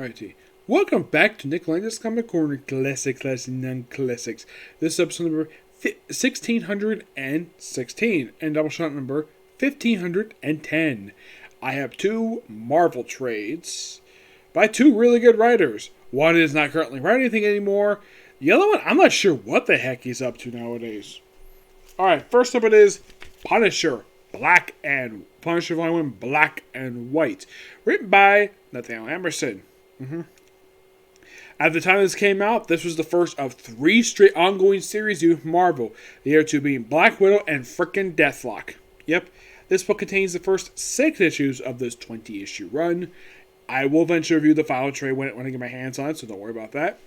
Alrighty. Welcome back to Nick Lenz's Comic Corner Classic, Non-Classics. This is episode number 1616 and Doubleshot number 1510. I have two Marvel trades by two really good writers. One is not currently writing anything anymore. The other one, I'm not sure what the heck he's up to nowadays. Alright, first up it is Punisher Volume 1, Black and White. Written by Nathaniel Emerson. At the time this came out, this was the first of three straight ongoing series with Marvel. The other two being Black Widow and frickin' Deathlock. Yep, this book contains the first 6 issues of this 20-issue run. I will eventually review the final trade when I get my hands on it, so don't worry about that.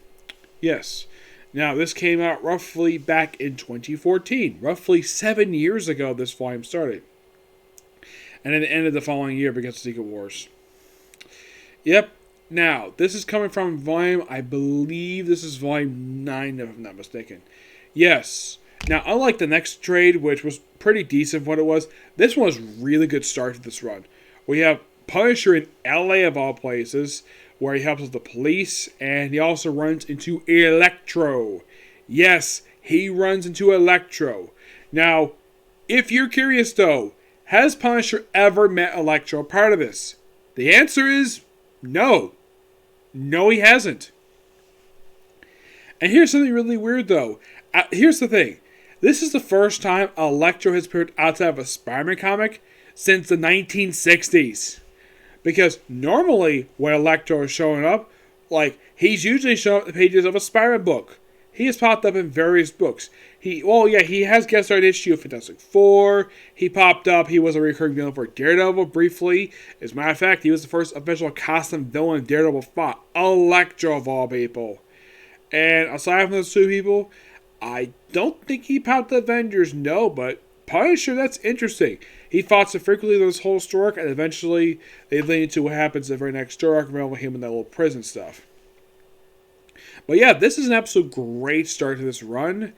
Yes. Now, this came out roughly back in 2014. Roughly 7 years ago this volume started. And then it ended the following year because of Secret Wars. Yep. Now, this is coming from volume, I believe this is volume 9, if I'm not mistaken. Yes. Now, unlike the next trade, which was pretty decent for what it was, this one was a really good start to this run. We have Punisher in LA of all places, where he helps with the police, and he also runs into Electro. Yes, he runs into Electro. Now, if you're curious though, has Punisher ever met Electro prior to this? The answer is no. No, he hasn't. And here's something really weird though. Here's the thing. This is the first time Electro has appeared outside of a Spider-Man comic since the 1960s. Because normally when Electro is showing up, he's usually showing up in the pages of a Spider-Man book. He has popped up in various books. He has guest starred issue of Fantastic Four. He popped up. He was a recurring villain for Daredevil briefly. As a matter of fact, he was the first official custom villain Daredevil fought. Electro of all people. And aside from those two people, I don't think he popped the Avengers, no, but Punisher, that's interesting. He fought so frequently this whole story arc, and eventually they lead into what happens in the very next story arc involving him in that little prison stuff. But yeah, this is an absolute great start to this run,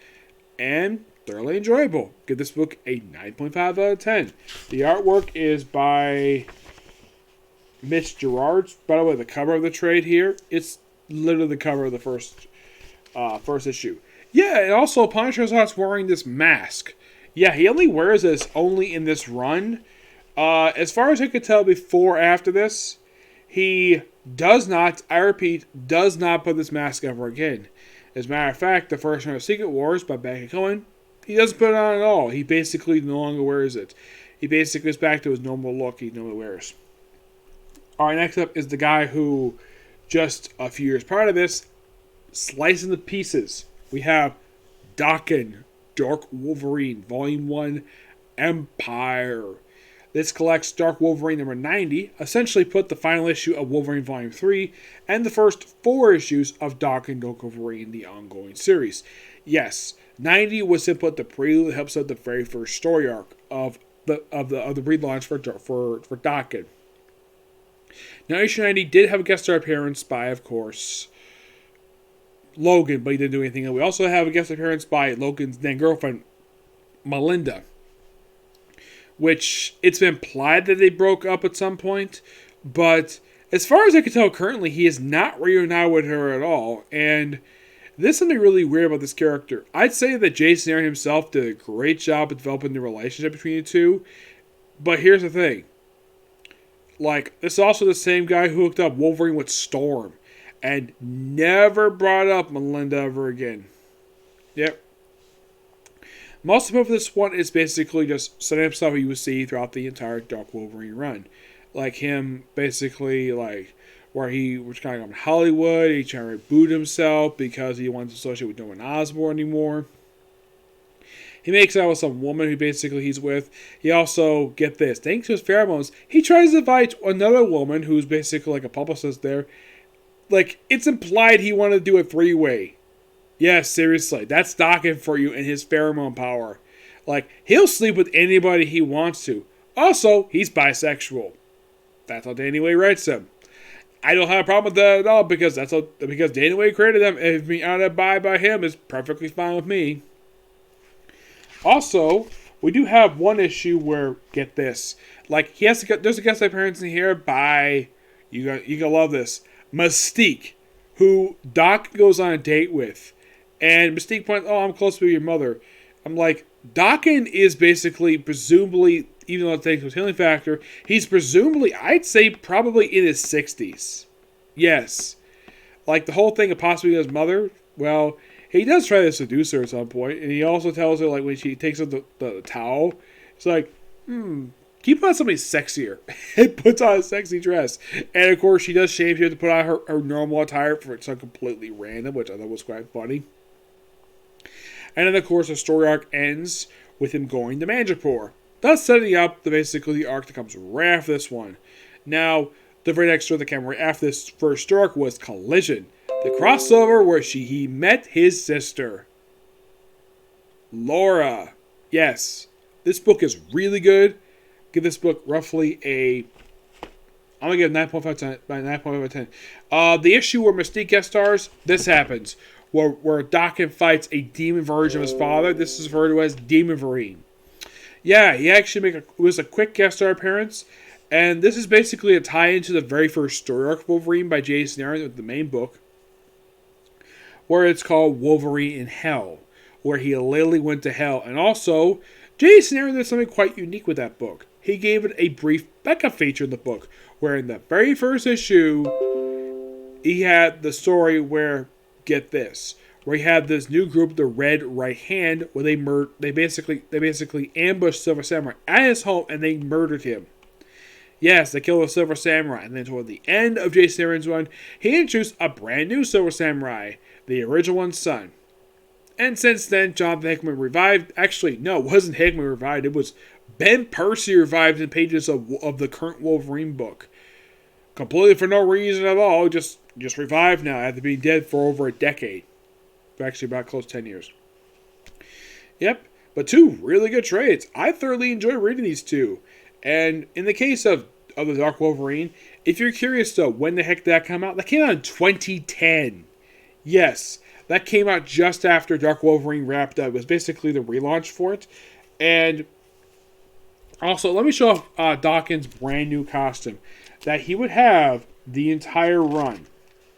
and thoroughly enjoyable. Give this book a 9.5 out of 10. The artwork is by Mitch Gerards. By the way, the cover of the trade here, it's literally the cover of the first issue. Yeah, and also Punisher starts wearing this mask. Yeah, he only wears this only in this run. As far as I could tell before or after this, he does not, I repeat, does not put this mask ever again. As a matter of fact, the first one of Secret Wars by Becky Cohen, he doesn't put it on at all. He basically no longer wears it. He basically goes back to his normal look he normally wears. Alright, next up is the guy who, just a few years prior to this, slicing the pieces. We have Daken, Dark Wolverine, Volume 1, Empire. This collects Dark Wolverine number 90, essentially put the final issue of Wolverine Volume 3, and the first 4 issues of Daken Dark Wolverine, the ongoing series. Yes, 90 was to put the prelude that helps out the very first story arc of the relaunch for Daken. Now, issue 90 did have a guest star appearance by, of course, Logan, but he didn't do anything. And we also have a guest appearance by Logan's then girlfriend, Melinda, which it's been implied that they broke up at some point, but as far as I can tell currently, he is not reunited with her at all, and this is something really weird about this character. I'd say that Jason Aaron himself did a great job of developing the relationship between the two, but here's the thing. This is also the same guy who hooked up Wolverine with Storm, and never brought up Melinda ever again. Yep. Most of this one is basically just setting up stuff you would see throughout the entire Dark Wolverine run. Like him basically, where he was kind of going to Hollywood, he trying to reboot himself because he wants to associate with Norman Osborn anymore. He makes out with some woman who basically he's with. He also, get this, thanks to his pheromones, he tries to invite another woman who's basically like a publicist there. It's implied he wanted to do a 3-way. Yeah, seriously. That's Daken for you and his pheromone power. He'll sleep with anybody he wants to. Also, he's bisexual. That's how Danny Way writes him. I don't have a problem with that at all because Danny Way created them. If being out of by him is perfectly fine with me. Also, we do have one issue where, get this, there's a guest appearance in here by, you're gonna love this, Mystique, who Doc goes on a date with. And Mystique points, oh, I'm close to your mother. I'm like, Daken is basically, presumably, even though it takes his healing factor, he's presumably, I'd say, probably in his 60s. Yes. Like, the whole thing of possibly his mother, well, he does try to seduce her at some point, and he also tells her, like, when she takes off the towel, it's like, keep on somebody sexier. It puts on a sexy dress. And, of course, she does shame her to put on her normal attire for something completely random, which I thought was quite funny. And then, of course, the story arc ends with him going to Mandrapore, thus setting up basically the arc that comes right after this one. Now, the very next story that came right after this first story arc was Collision, the crossover where he met his sister, Laura. Yes, this book is really good. Give this book roughly I'm going to give 9.5 out of 10. The issue where Mystique guest stars, this happens. Where Daken fights a demon version of his father. This is referred to as Demon Wolverine. Yeah, he actually was a quick guest star appearance. And this is basically a tie-in to the very first story arc of Wolverine by Jason Aaron, the main book, where it's called Wolverine in Hell, where he literally went to hell. And also, Jason Aaron did something quite unique with that book. He gave it a brief backup feature in the book, where in the very first issue, he had the story where, get this, where he had this new group, the Red Right Hand, where they basically ambushed Silver Samurai at his home and they murdered him. Yes, they killed the Silver Samurai, and then toward the end of Jason Aaron's run, he introduced a brand new Silver Samurai, the original one's son. And since then, Jonathan Hickman revived. Actually, no, it wasn't Hickman revived. It was Ben Percy revived in pages of the current Wolverine book. Completely for no reason at all, just revived now after being dead for over a decade. Actually, about close to 10 years. Yep, but two really good trades. I thoroughly enjoy reading these two. And in the case of the Dark Wolverine, if you're curious though, when the heck did that come out? That came out in 2010. Yes, that came out just after Dark Wolverine wrapped up. It was basically the relaunch for it. And also, let me show off Daken's brand new costume that he would have the entire run.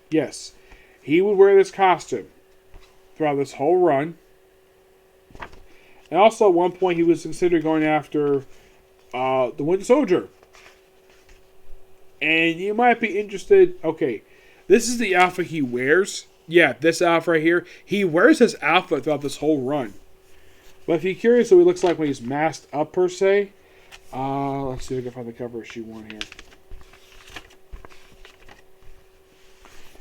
Yes, he would wear this costume throughout this whole run. And also at one point he was considering going after the Winter Soldier. And you might be interested, okay, this is the outfit he wears. Yeah, this outfit right here. He wears this outfit throughout this whole run. But if you're curious what he looks like when he's masked up per se, let's see if I can find the cover issue 1 here.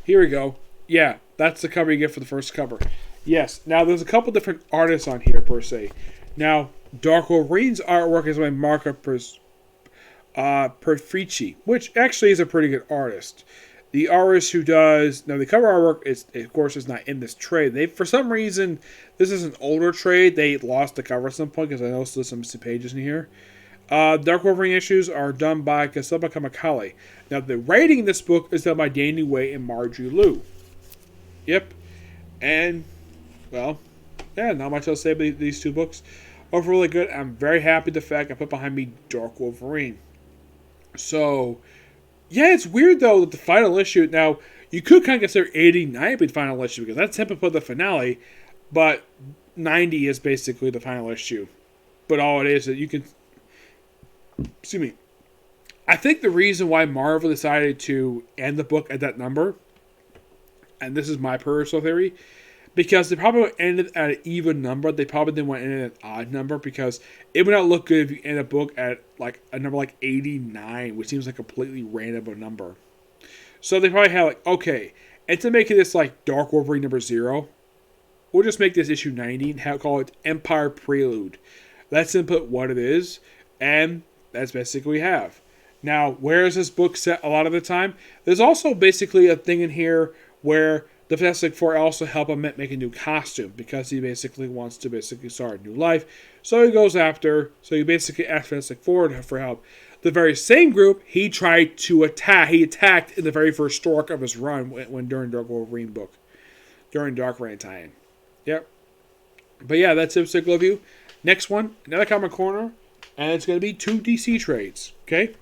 Here we go. Yeah, that's the cover you get for the first cover. Yes, now there's a couple different artists on here per se. Now, Dark Wolverine's artwork is by Marco Perfrici, which actually is a pretty good artist. The artist who does... Now, the cover artwork, of course, is not in this trade. For some reason, this is an older trade. They lost the cover at some point, because I noticed there's some missing pages in here. Dark Wolverine issues are done by Kasaba Kamakale. Now, the writing in this book is done by Danny Way and Marjorie Liu. Yep. And, well, yeah, not much else to say about these two books. Both really good. I'm very happy with the fact I put behind me Dark Wolverine. So, yeah, it's weird, though, that the final issue... Now, you could kind of consider 89 be the final issue, because that's typically the finale, but 90 is basically the final issue. But all it is that you can... Excuse me. I think the reason why Marvel decided to end the book at that number, and this is my personal theory, because they probably ended at an even number. They probably didn't want to end at an odd number, because it would not look good if you end a book at like a number like 89, which seems like a completely random number. So they probably had like, okay, and to make this like Dark Wolverine number 0, we'll just make this issue 90 and call it Empire Prelude. Let's input what it is, and that's basically what we have. Now, where is this book set a lot of the time? There's also basically a thing in here where the Fantastic Four also help him make a new costume, because he basically wants to start a new life. So he basically asked Fantastic Four for help. The very same group he tried to attack. He attacked in the very first stroke of his run when during Dark Wolverine book. During Dark Reign tie-in. Yep. But yeah, that's it for review. Next one, another comic corner. And it's going to be 2 DC trades. Okay?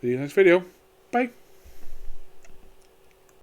See you in the next video. Bye.